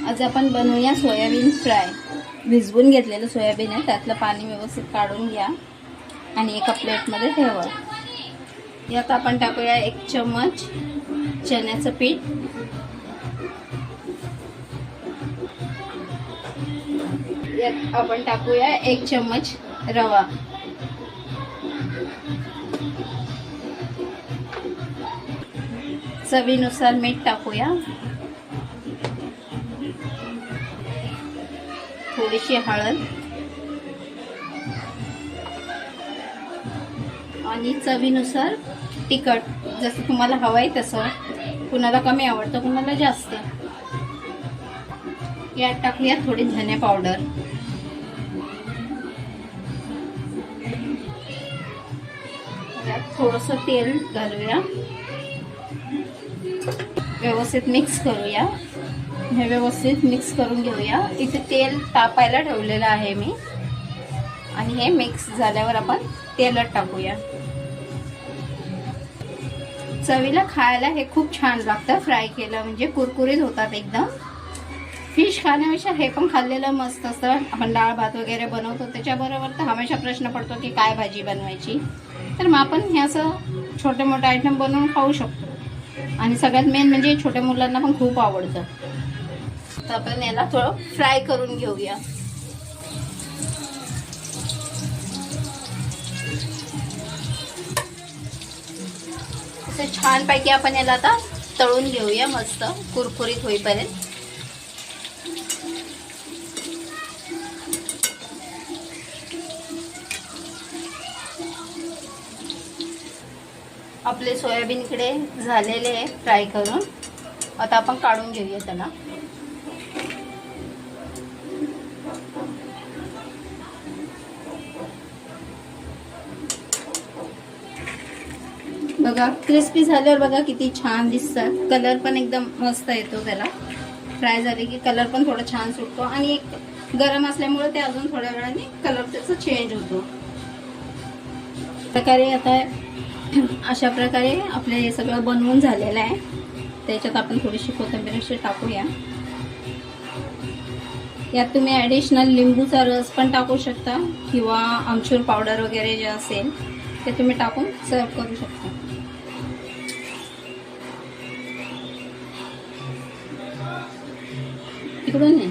आज आपण बनवूया सोयाबीन फ्राय. भिजवून घेतलेलं सोयाबीन आहे, त्यातलं पाणी व्यवस्थित काढून घ्या आणि एका प्लेटमध्ये ठेवा. यात आपण टाकूया 1 चम्मच चण्याचं पीठ, यात आपण टाकूया 1 चम्मच रवा, चवीनुसार मीठ टाकूया, थोडीशी हळद आणि चवीनुसार तिखट, जसं तुम्हाला हवंय तसं. कुणाला कमी आवडतं, कुणाला जास्त. यात टाकूया थोडी धने पावडर, यात थोडंसं तेल घालूया, व्यवस्थित मिक्स करूया. हे व्यवस्थित मिक्स करून घेऊया. इथे तेल तापायला ठेवलेलं आहे मी, आणि हे मिक्स झाल्यावर आपण तेलात टाकूया. चवीला खायला हे खूप छान लागतं. फ्राय केलं म्हणजे कुरकुरीत होतात एकदम. फिश खाण्यापेक्षा हे पण खाल्लेलं मस्त असतं. आपण डाळ भात वगैरे बनवतो त्याच्याबरोबर तर हमेशा प्रश्न पडतो की काय भाजी बनवायची. तर मग आपण हे असं छोटे मोठे आयटम बनवून खाऊ शकतो. आणि सगळ्यात मेन म्हणजे छोट्या मुलांना पण खूप आवडतं. तर आपण याला थोडं फ्राय करून घेऊया. असं छानपैकी आपण याला आता तळून घेऊया, मस्त कुरकुरीत होईपर्यंत. आपले सोयाबीन इकडे झालेले आहे फ्राय करून. आता आपण काढून घेऊया त्याला. बघा क्रिस्पी झाल्यावर बघा किती छान दिसतात. कलर पण एकदम मस्त येतो त्याला. फ्राय झाले की कलर पण थोडा छान सुटतो, आणि एक गरम असल्यामुळे ते अजून थोड्या वेळाने कलर त्याचा चेंज होतो. प्रकारे आता अशा प्रकारे आपलं हे सगळं बनवून झालेलं आहे. त्याच्यात आपण थोडीशी कोथिंबीर टाकूया. यात तुम्ही ॲडिशनल लिंबूचा रस पण टाकू शकता, किंवा आमचूर पावडर वगैरे जे असेल ते तुम्ही टाकून सर्व करू शकता. इकडून नाही.